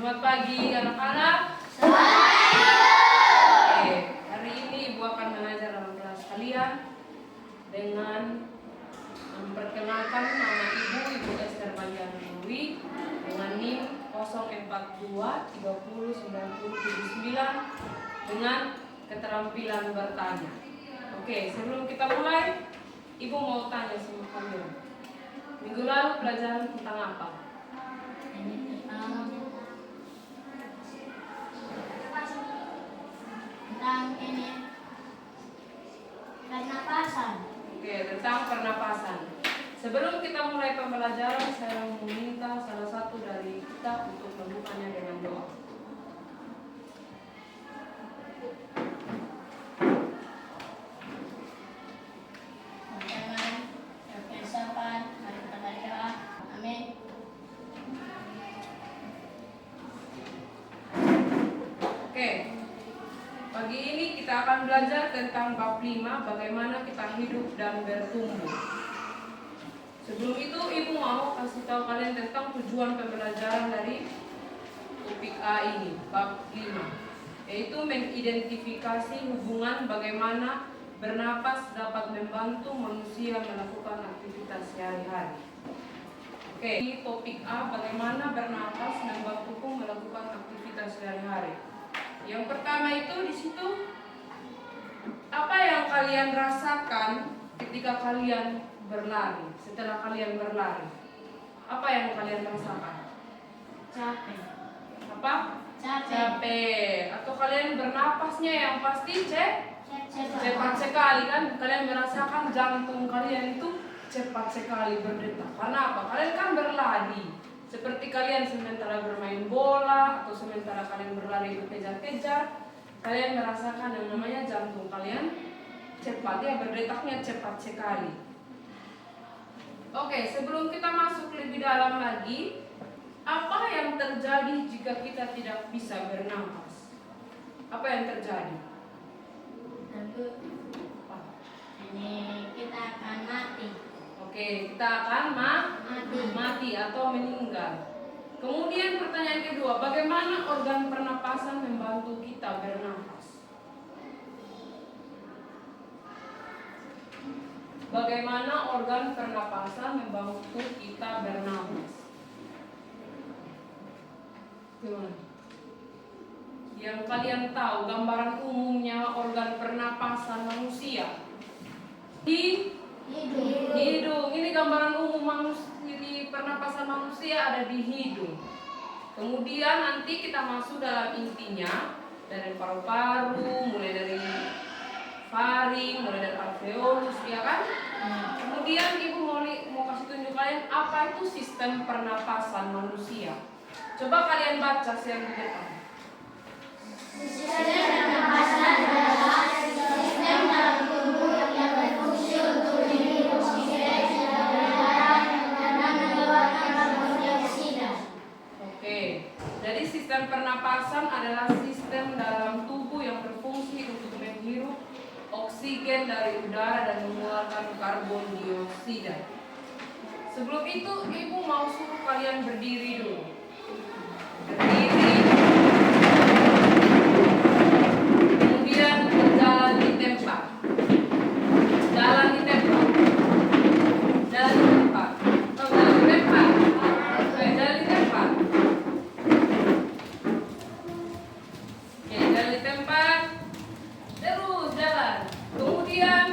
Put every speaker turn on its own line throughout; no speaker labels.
Selamat pagi anak-anak. Oke, hari ini Ibu akan mengajar dalam kelas kalian dengan memperkenalkan nama Ibu Esther Mariana Dewi dengan NIM 042 30 90 79 dengan keterampilan bertanya. Oke, sebelum kita mulai, Ibu mau tanya sama kalian. Minggu lalu pelajaran tentang apa?
Tentang pernapasan.
Oke, tentang pernapasan. Sebelum kita mulai pembelajaran, saya meminta salah satu dari kita untuk membukanya dengan doa.
Teman-teman, persiapan, mari kita berdoa. Amin.
Oke. Pagi ini kita akan belajar tentang bab 5, bagaimana kita hidup dan bertumbuh. Sebelum itu, Ibu mau kasih tahu kalian tentang tujuan pembelajaran dari topik A ini, bab 5, yaitu mengidentifikasi hubungan bagaimana bernapas dapat membantu manusia melakukan aktivitas sehari-hari. Oke, di topik A, bagaimana bernapas membantuku melakukan aktivitas sehari-hari. Yang pertama itu di situ, apa yang kalian rasakan ketika kalian berlari? Setelah kalian berlari, apa yang kalian rasakan?
Capek.
Apa? Capek. Atau kalian bernapasnya yang pasti cepat sekali kan? Kalian merasakan jantung kalian itu cepat sekali berdetak. Karena apa? Kalian kan berlari. Seperti kalian sementara bermain bola atau sementara kalian berlari berkejar-kejar, kalian merasakan yang namanya jantung kalian cepat, ya, berdetaknya cepat sekali. Oke, sebelum kita masuk lebih dalam lagi, apa yang terjadi jika kita tidak bisa bernapas? Apa yang terjadi?
Tentu kita akan mati.
Oke, kita akan mati atau meninggal. Kemudian pertanyaan kedua, bagaimana organ pernapasan membantu kita bernapas? Bagaimana organ pernapasan membantu kita bernapas? Gimana? Yang kalian tahu gambaran umumnya organ pernapasan manusia? Di hidung. Ini gambaran umum manusia, di pernapasan manusia ada di hidung. Kemudian nanti kita masuk dalam intinya dari paru-paru, mulai dari faring, mulai dari alveolus, ya kan? Kemudian Ibu mau kasih tunjuk kalian apa itu sistem pernapasan manusia. Coba kalian baca yang di depan.
Sistem pernapasan adalah sistem dalam tubuh yang berfungsi untuk menghirup oksigen dari udara dan mengeluarkan karbon dioksida.
Oke, jadi sistem pernapasan adalah sistem dalam tubuh yang berfungsi untuk menghirup oksigen dari udara dan mengeluarkan karbon dioksida. Sebelum itu, Ibu mau suruh kalian berdiri dulu. Berdiri. Kemudian berjalan di tempat. Jalan di tempat. Jalan di tempat. Oh, jalan di tempat. Jalan di tempat. Oke, jalan di tempat. Terus jalan. Kemudian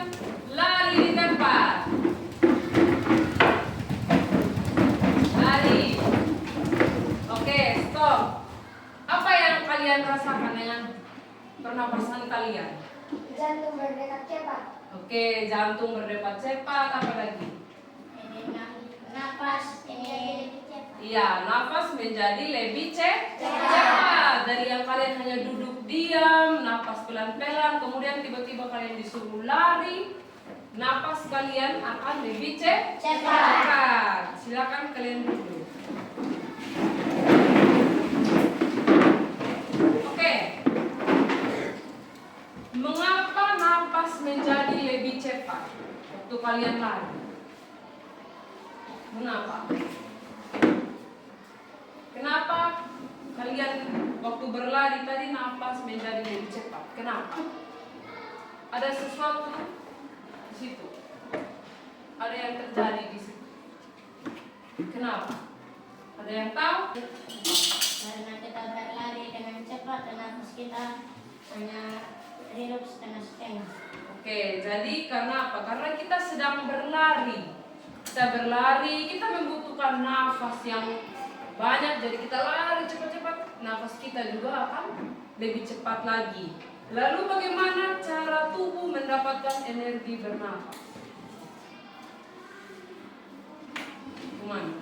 lari di tempat. Lari. Oke, stop. Apa yang kalian rasakan dengan pernapasan kalian?
Jantung berdetak cepat.
Oke, jantung berdetak cepat. Apa lagi?
Napas
Iya, nafas menjadi lebih cepat. Dari yang kalian hanya duduk diam, napas pelan-pelan, kemudian tiba-tiba kalian disuruh lari, napas kalian akan lebih cepat. Silakan kalian duduk. Oke. Mengapa napas menjadi lebih cepat waktu kalian lari? Mengapa? Kenapa kalian waktu berlari tadi nafas menjadi lebih cepat. Kenapa? Ada sesuatu di situ. Ada yang terjadi di situ. Kenapa? Ada yang tahu?
Karena kita berlari dengan cepat dan nafas kita hanya hidup setengah-setengah.
Oke, jadi karena apa? Karena kita sedang berlari. Kita berlari, kita membutuhkan nafas yang banyak. Jadi kita lari cepat-cepat, nafas kita juga akan lebih cepat lagi. Lalu bagaimana cara tubuh mendapatkan energi bernafas? Gimana?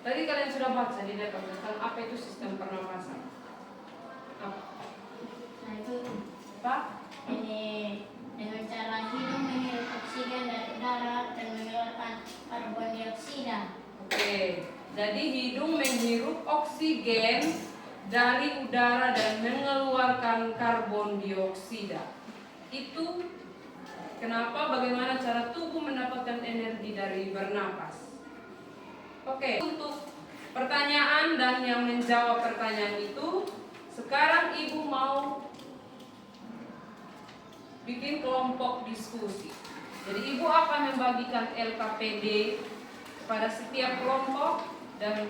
Tadi kalian sudah baca di laptop tentang apa itu sistem pernapasan. Apa?
Nah itu
Apa?
ini dengan cara hidung menghirup oksigen dari udara dan mengeluarkan karbon dioksida.
Oke, jadi hidung menghirup oksigen dari udara dan mengeluarkan karbon dioksida. Itu kenapa, bagaimana cara tubuh mendapatkan energi dari bernapas. Oke, untuk pertanyaan dan yang menjawab pertanyaan itu, sekarang ibu mau bikin kelompok diskusi. Jadi ibu akan membagikan LKPD pada setiap kelompok dan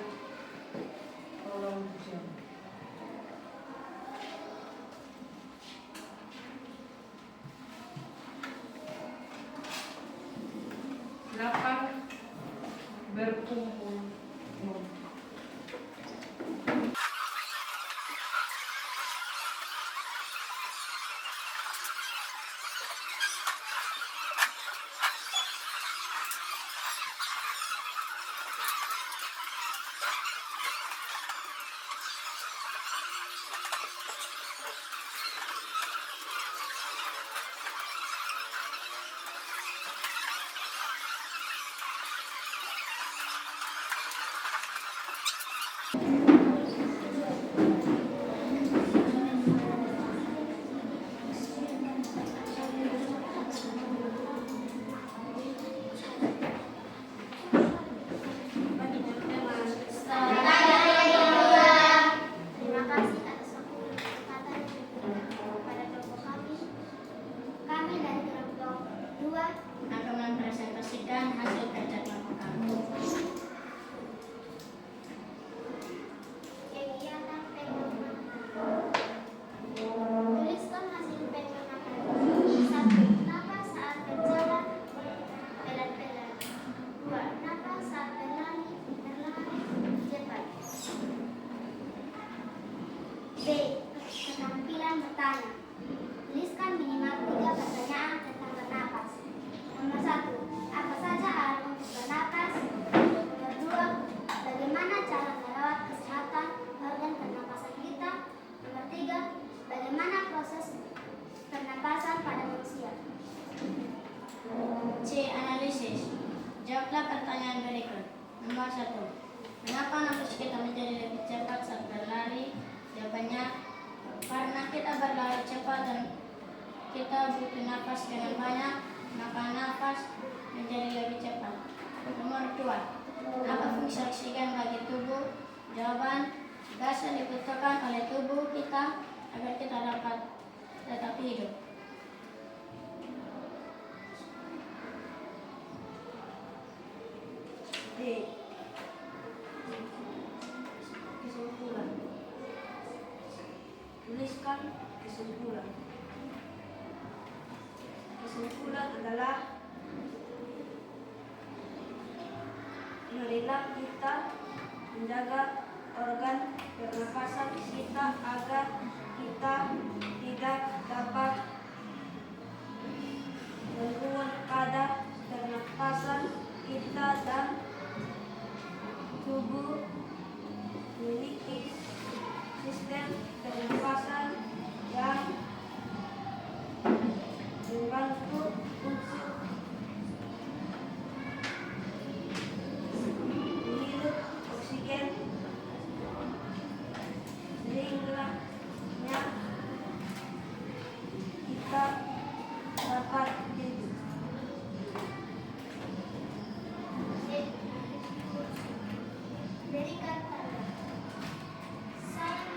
silakan berkumpul.
Terima kasih atas waktu dan kesempatan kepada kelompok kami. Kami dari kelompok 2 akan mempresentasikan hasil kerja kelompok kami. Kegiatan pengamatan. Tuliskan hasil pengamatan. 1. Napas saat berjalan, pelan-pelan. 2. Napas saat berlari cepat. B. Keterampilan bertanya. Tuliskan minimal 3 pertanyaan tentang bernapas. Nomor 1. Apa saja alat untuk bernapas? Nomor 2. Bagaimana cara merawat kesehatan organ pernapasan kita? Nomor 3. Bagaimana proses pernapasan pada manusia? C. Analisis. Jawablah pertanyaan berikut. Nomor 1. Mengapa nafas kita menjadi lebih cepat saat berlari? Jawabannya, karena kita berlari cepat dan kita butuh nafas dengan banyak, maka nafas menjadi lebih cepat. Nomor 2. Apa fungsi oksigen bagi tubuh? Jawaban, gas yang dibutuhkan oleh tubuh kita agar kita dapat tetap hidup. D. Kesimpulan. Tuliskan kesimpulan. Kesimpulan adalah marilah kita menjaga organ pernapasan kita agar kita tidak dapat gangguan pada pernapasan kita dan tubuh memiliki sistem pernapasan yang membantu untuk menghirup oksigen sehingga kita dapat hidup. Berikan tanda. Saya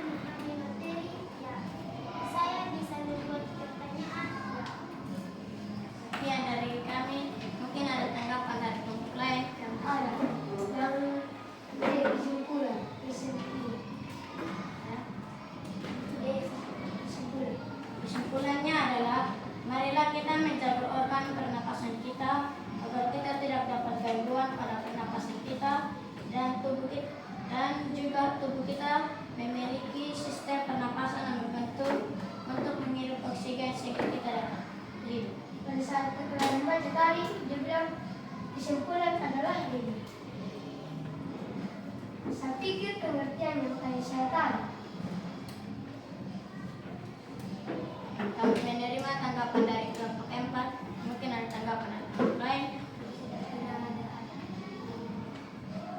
saat setelah membaca tadi, dia bilang kesimpulan adalah ini. Saya pikir pengertian yang tadi saya tahu.
Kami menerima tanggapan dari kelompok 4. Mungkin ada tanggapan dari kelompok lain.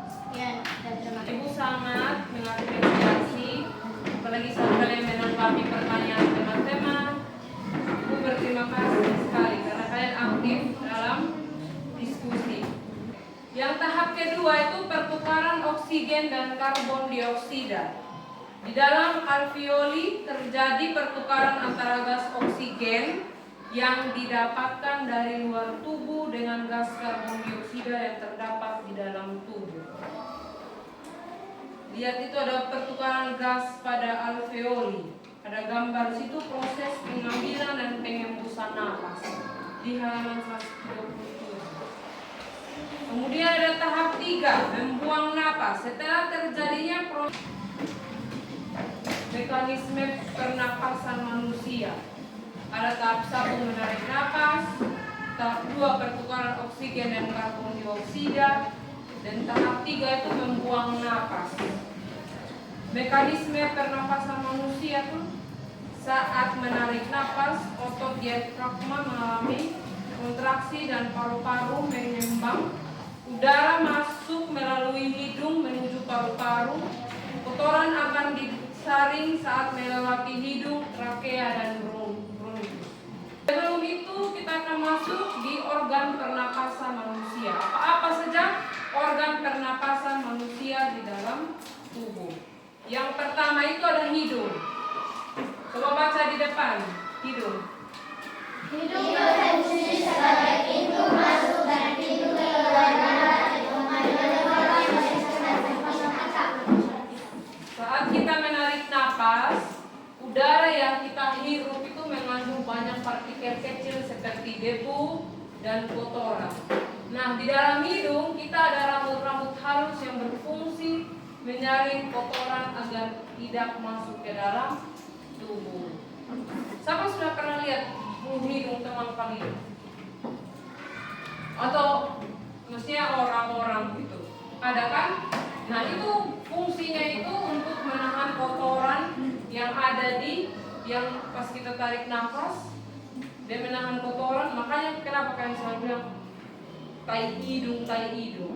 Sekian dan terima kasih.
Ibu sangat mengapresiasi, apalagi saat kalian menanggapi pertanyaan teman-teman. Ibu berterima kasih sekali karena kalian aktif dalam diskusi. Yang tahap kedua itu pertukaran oksigen dan karbon dioksida. Di dalam alveoli terjadi pertukaran antara gas oksigen yang didapatkan dari luar tubuh dengan gas karbon dioksida yang terdapat di dalam tubuh. Lihat itu ada pertukaran gas pada alveoli. Ada gambar situ proses pengambilan dan pengembusan napas di halaman 127. Kemudian ada tahap 3, membuang napas. Setelah terjadinya proses mekanisme pernapasan manusia. Ada tahap 1 menarik napas, tahap 2 pertukaran oksigen dan karbon dioksida, dan tahap 3 itu membuang napas. Mekanisme pernapasan manusia tuh saat menarik napas, otot diafragma mengalami kontraksi dan paru-paru mengembang. Udara masuk melalui hidung menuju paru-paru. Kotoran akan disaring saat melewati hidung, trakea, dan bronkus. Sebelum itu kita akan masuk di organ pernapasan manusia. Apa-apa saja organ pernapasan manusia di dalam tubuh. Yang pertama itu ada hidung. Coba baca di depan, hidung.
Hidung berfungsi sebagai pintu masuk dan pintu keluar darah dan memanfaatkan sistem pernapasan.
Saat kita menarik napas, udara yang kita hirup itu mengandung banyak partikel kecil seperti debu dan kotoran. Nah, di dalam hidung kita ada rambut-rambut halus yang berfungsi menyaring kotoran agar tidak masuk ke dalam tubuh. Siapa sudah pernah lihat hidung teman kalian? Atau mestinya orang-orang gitu? Ada kan? Nah, itu fungsinya itu untuk menahan kotoran yang ada di yang pas kita tarik nafas, dia menahan kotoran. Makanya kenapa kalian selalu bilang tai hidung.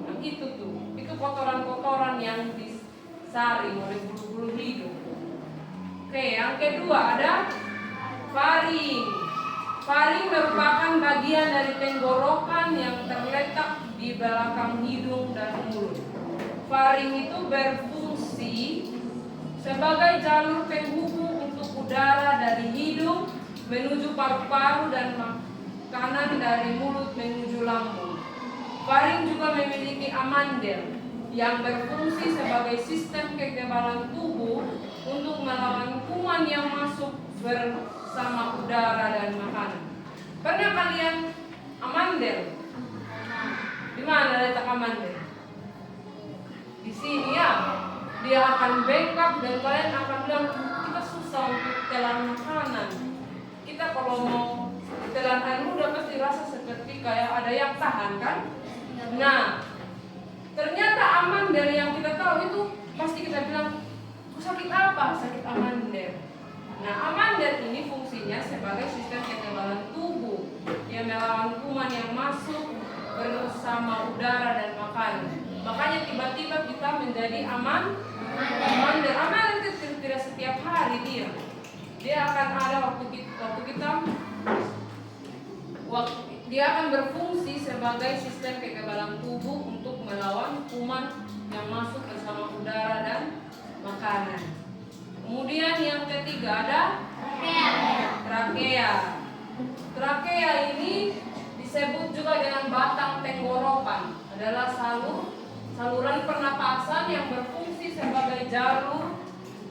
Nah, itu tuh, itu kotoran-kotoran yang disaring oleh bulu-bulu hidung. Oke, yang kedua ada faring. Faring merupakan bagian dari tenggorokan yang terletak di belakang hidung dan mulut. Faring itu berfungsi sebagai jalur penghubung untuk udara dari hidung menuju paru-paru dan makanan dari mulut menuju lambung. Faring juga memiliki amandel yang berfungsi sebagai sistem kekebalan tubuh untuk melawan kuman yang masuk bersama udara dan makanan. Pernah kalian amandel? Di mana letak amandel? Di sini ya. Dia akan bengkak dan kalian akan bilang kita susah untuk telan makanan. Kita kalau mau telan air muda pasti rasa seperti kayak ada yang tahan kan? Nah, ternyata amandel yang kita tahu itu pasti kita bilang sakit apa? Sakit amandel. Nah, amandel ini fungsinya sebagai sistem kekebalan tubuh yang melawan kuman yang masuk bersama udara dan makanan. Makanya tiba-tiba kita menjadi amandel. Amandel itu tidak setiap hari dia akan ada dia akan berfungsi sebagai sistem kekebalan tubuh untuk melawan kuman yang masuk bersama udara dan makanan. Kemudian yang ketiga ada trakea. Trakea ini disebut juga dengan batang tenggorokan. Adalah saluran pernapasan yang berfungsi sebagai jalur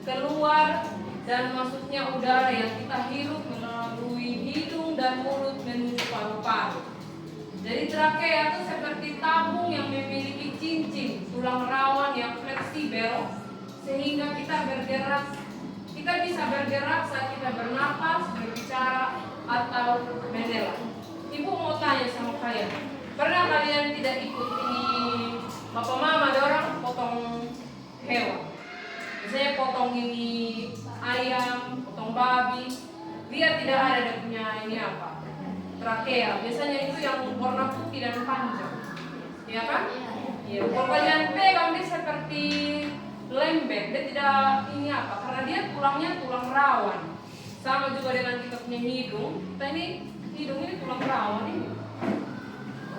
keluar dan masuknya udara yang kita hirup melalui hidung dan mulut menuju paru-paru. Jadi trakea itu seperti tabung yang memiliki cincin tulang rawan yang fleksibel sehingga kita bisa bergerak saat kita bernapas, berbicara atau menela. Ibu mau tanya sama kalian, pernah kalian tidak ikut ini bapak mama ada orang potong hewan? Misalnya potong ini ayam, potong babi, dia tidak ada dia punya ini apa? Trakea. Biasanya itu yang warna putih dan panjang. Ya kan? Iya. Kalau kalian pegang dia seperti lembek, dia tidak ini apa? Karena dia tulangnya tulang rawan. Sama juga dengan kita punya hidung. Kita ini hidung ini tulang rawan ini.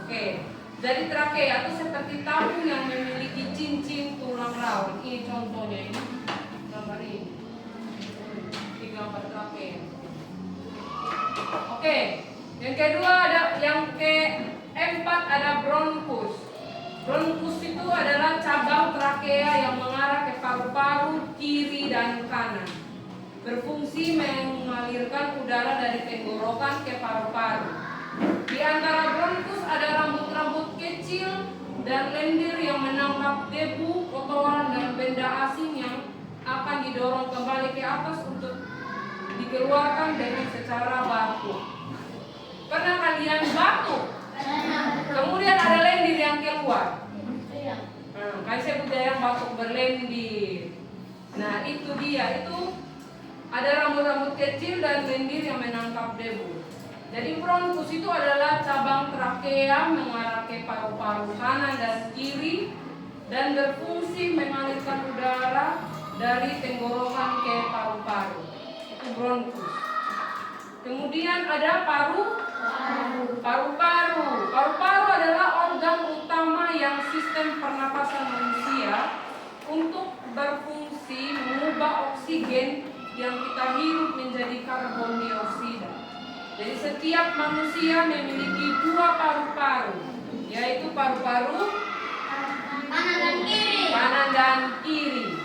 Oke. Jadi trakea itu seperti tabung yang memiliki cincin tulang rawan. Ini contohnya ini. Gambar ini. Ini gambar trakea. Oke. Yang kedua ada yang keempat ada bronkus. Bronkus itu adalah cabang trakea yang mengarah ke paru-paru kiri dan kanan. Berfungsi mengalirkan udara dari tenggorokan ke paru-paru. Di antara bronkus ada rambut-rambut kecil dan lendir yang menangkap debu, kotoran, dan benda asing yang akan didorong kembali ke atas untuk dikeluarkan dengan secara baku. Pernah kalian batuk? Kemudian ada lendir yang keluar. Kan saya punya yang batuk berlendir. Nah itu dia, itu ada rambut-rambut kecil dan lendir yang menangkap debu. Jadi bronkus itu adalah cabang trakea mengarah ke paru-paru kanan dan kiri dan berfungsi mengalirkan udara dari tenggorokan ke paru-paru. Itu bronkus. Kemudian ada paru-paru. Paru-paru adalah organ utama yang sistem pernapasan manusia untuk berfungsi mengubah oksigen yang kita hirup menjadi karbon dioksida. Jadi setiap manusia memiliki dua paru-paru, yaitu paru-paru kanan dan kiri.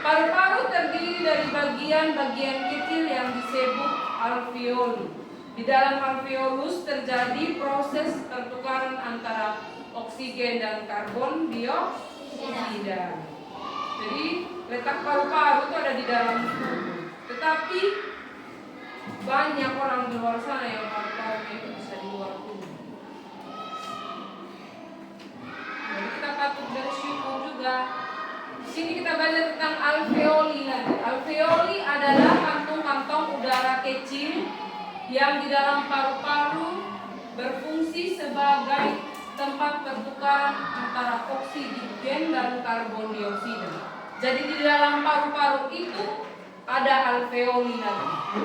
Paru-paru terdiri dari bagian-bagian kecil yang disebut alveoli. Di dalam alveolus terjadi proses pertukaran antara oksigen dan karbon dioksida. Jadi letak paru-paru itu ada di dalam tubuh. Tetapi banyak orang di luar sana yang paru-parunya itu bisa di luar tubuh. Jadi kita patut bersyukur juga. Di sini kita belajar tentang alveoli lagi. Alveoli adalah kantung-kantung udara kecil yang di dalam paru-paru berfungsi sebagai tempat pertukaran antara oksigen dan karbon dioksida. Jadi di dalam paru-paru itu ada alveoli lagi.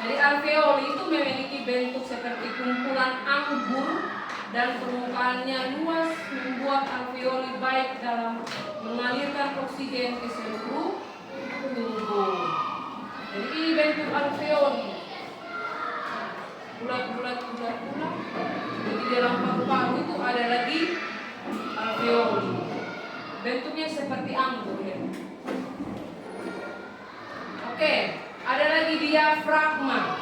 Jadi alveoli itu memiliki bentuk seperti kumpulan anggur dan permukaannya luas, membuat alveoli baik dalam mengalirkan oksigen ke seluruh tubuh. Jadi ini bentuk alveoli. Bulat. Jadi di dalam paru-paru itu ada lagi alveoli. Bentuknya seperti anggur ya. Oke, ada lagi diafragma.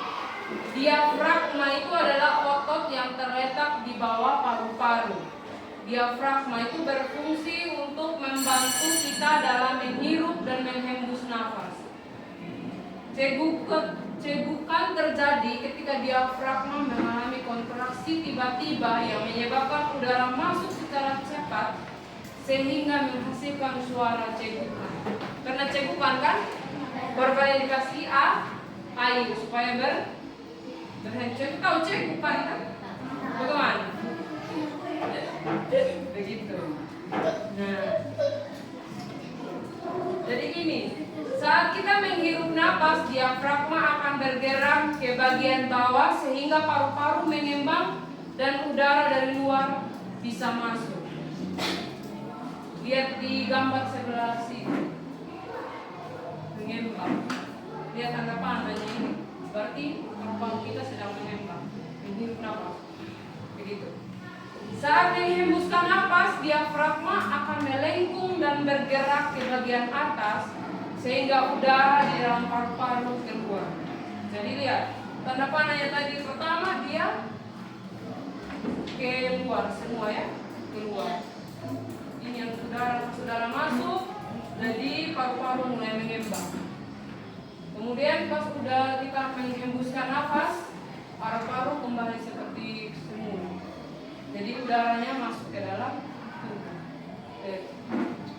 Diafragma itu adalah otot yang terletak di bawah paru-paru. Diafragma itu berfungsi untuk membantu kita dalam menghirup dan menghembus nafas. Cegukan terjadi ketika diafragma mengalami kontraksi tiba-tiba yang menyebabkan udara masuk secara cepat sehingga menghasilkan suara cegukan. Karena cegukan kan, baru kalian dikasih air supaya berhenti. Tahu cegukan kan? Bagaimana? Begitu. Nah, jadi gini. Saat kita menghirup napas, diafragma akan bergerak ke bagian bawah sehingga paru-paru mengembang dan udara dari luar bisa masuk. Lihat di gambar sebelah sini. Mengembang. Lihat tanda panahnya ini. Berarti paru-paru kita sedang mengembang, menghirup napas. Begitu. Saat menghembuskan napas, diafragma akan melengkung dan bergerak ke bagian atas sehingga udara di dalam paru-paru keluar. Jadi lihat, tanda panahnya tadi pertama dia keluar semua ya, keluar. Ini yang udara masuk, jadi paru-paru mulai mengembang. Kemudian pas udah kita menghembuskan nafas, paru-paru kembali seperti Jadi udaranya masuk ke dalam tubuh.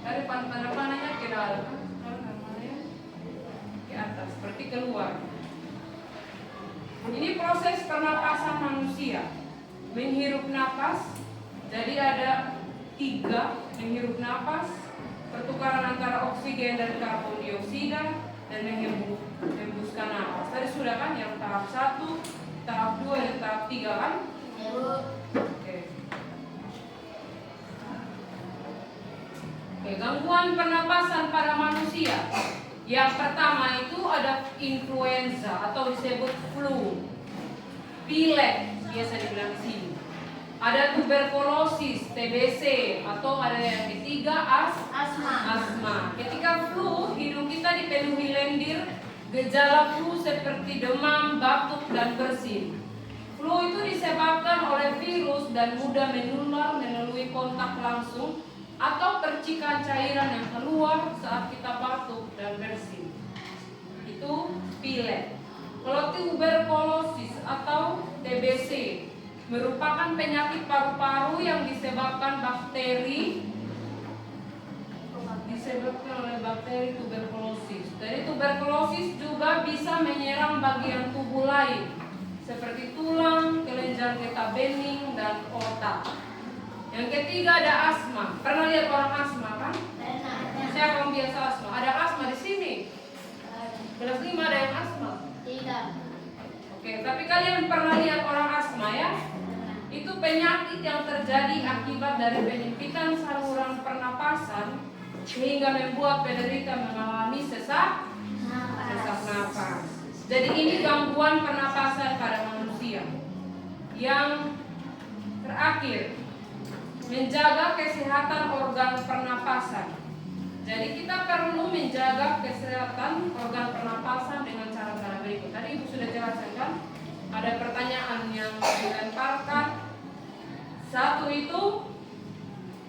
Dari panahnya ke dalam, ke atas, seperti keluar. Ini proses pernapasan manusia. Menghirup napas, jadi ada 3, menghirup napas, pertukaran antara oksigen dan karbon dioksida, dan menghembuskan napas. Tadi sudah kan yang tahap 1, tahap 2, dan tahap 3 kan? Oke. Oke, gangguan pernapasan pada manusia. Yang pertama itu ada influenza atau disebut flu, pilek biasa dibilang di sini. Ada tuberkulosis, TBC, atau ada yang ketiga asma. Ketika flu, hidung kita dipenuhi lendir, gejala flu seperti demam, batuk, dan bersin. Flu itu disebabkan oleh virus dan mudah menular melalui kontak langsung atau percikan cairan yang keluar saat kita batuk dan bersin. Itu pilek. Kalau tuberkulosis atau TBC merupakan penyakit paru-paru yang disebabkan oleh bakteri tuberkulosis. Jadi tuberkulosis juga bisa menyerang bagian tubuh lain seperti tulang, kelenjar getah bening, dan otak. Yang ketiga ada asma. Pernah lihat orang asma kan? Siapa yang biasa asma? Ada asma di sini. Kelas 5 ada yang asma?
Tidak.
Oke, tapi kalian pernah lihat orang asma ya? Itu penyakit yang terjadi akibat dari penyempitan saluran pernapasan sehingga membuat penderita mengalami sesak napas. Jadi ini gangguan pernapasan pada manusia. Yang terakhir, menjaga kesehatan organ pernapasan. Jadi kita perlu menjaga kesehatan organ pernapasan dengan cara-cara berikut. Tadi Ibu sudah jelaskan, ada pertanyaan yang dilemparkan. 1 itu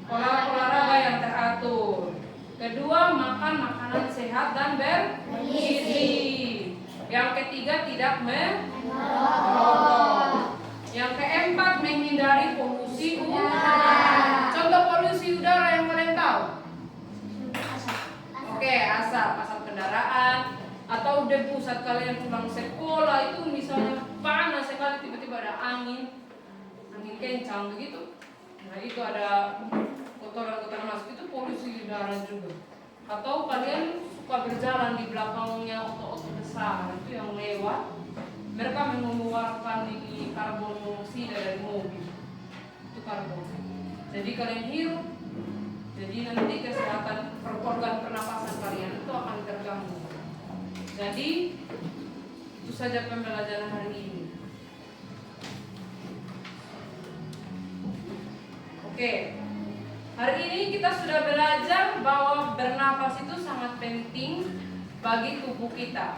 olahraga yang teratur. 2, makan makanan sehat dan bergizi. Yang ketiga, tidak merokok. Yang keempat, menghindari polusi udara. Contoh polusi udara yang kalian tahu? Oke, asap kendaraan atau debu saat kalian pulang sekolah itu misalnya panas sekali, tiba-tiba ada angin kencang begitu. Nah itu ada kotoran-kotoran masuk, itu polusi udara juga. Atau kalian suka berjalan di belakangnya oto-oto besar itu yang lewat, mereka mengeluarkan ini karbon dioksida dari mobil, itu karbon. Jadi kalian hirup, jadi nanti kesehatan organ pernapasan kalian itu akan terganggu. Jadi itu saja pembelajaran hari ini. Oke, hari ini kita sudah belajar bahwa bernapas itu sangat penting bagi tubuh kita.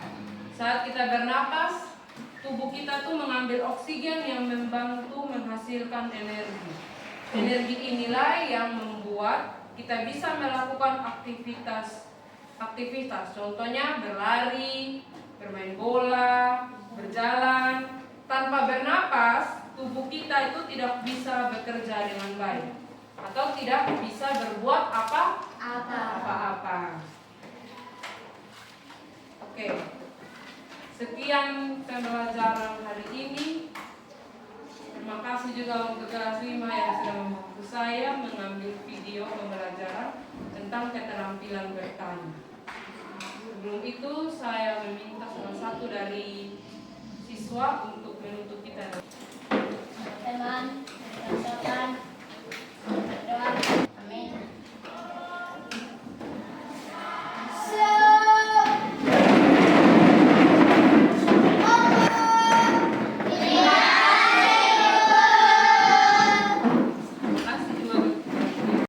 Saat kita bernapas, tubuh kita tuh mengambil oksigen yang membantu menghasilkan energi. Energi inilah yang membuat kita bisa melakukan aktivitas. Contohnya berlari, bermain bola, berjalan. Tanpa bernapas, tubuh kita itu tidak bisa bekerja dengan baik atau tidak bisa berbuat apa-apa. Oke. Sekian pembelajaran hari ini. Terima kasih juga untuk kelas 5 yang sudah membantu saya mengambil video pembelajaran tentang keterampilan bertanya. Sebelum itu saya meminta salah satu dari siswa untuk menutup kita.
Teman,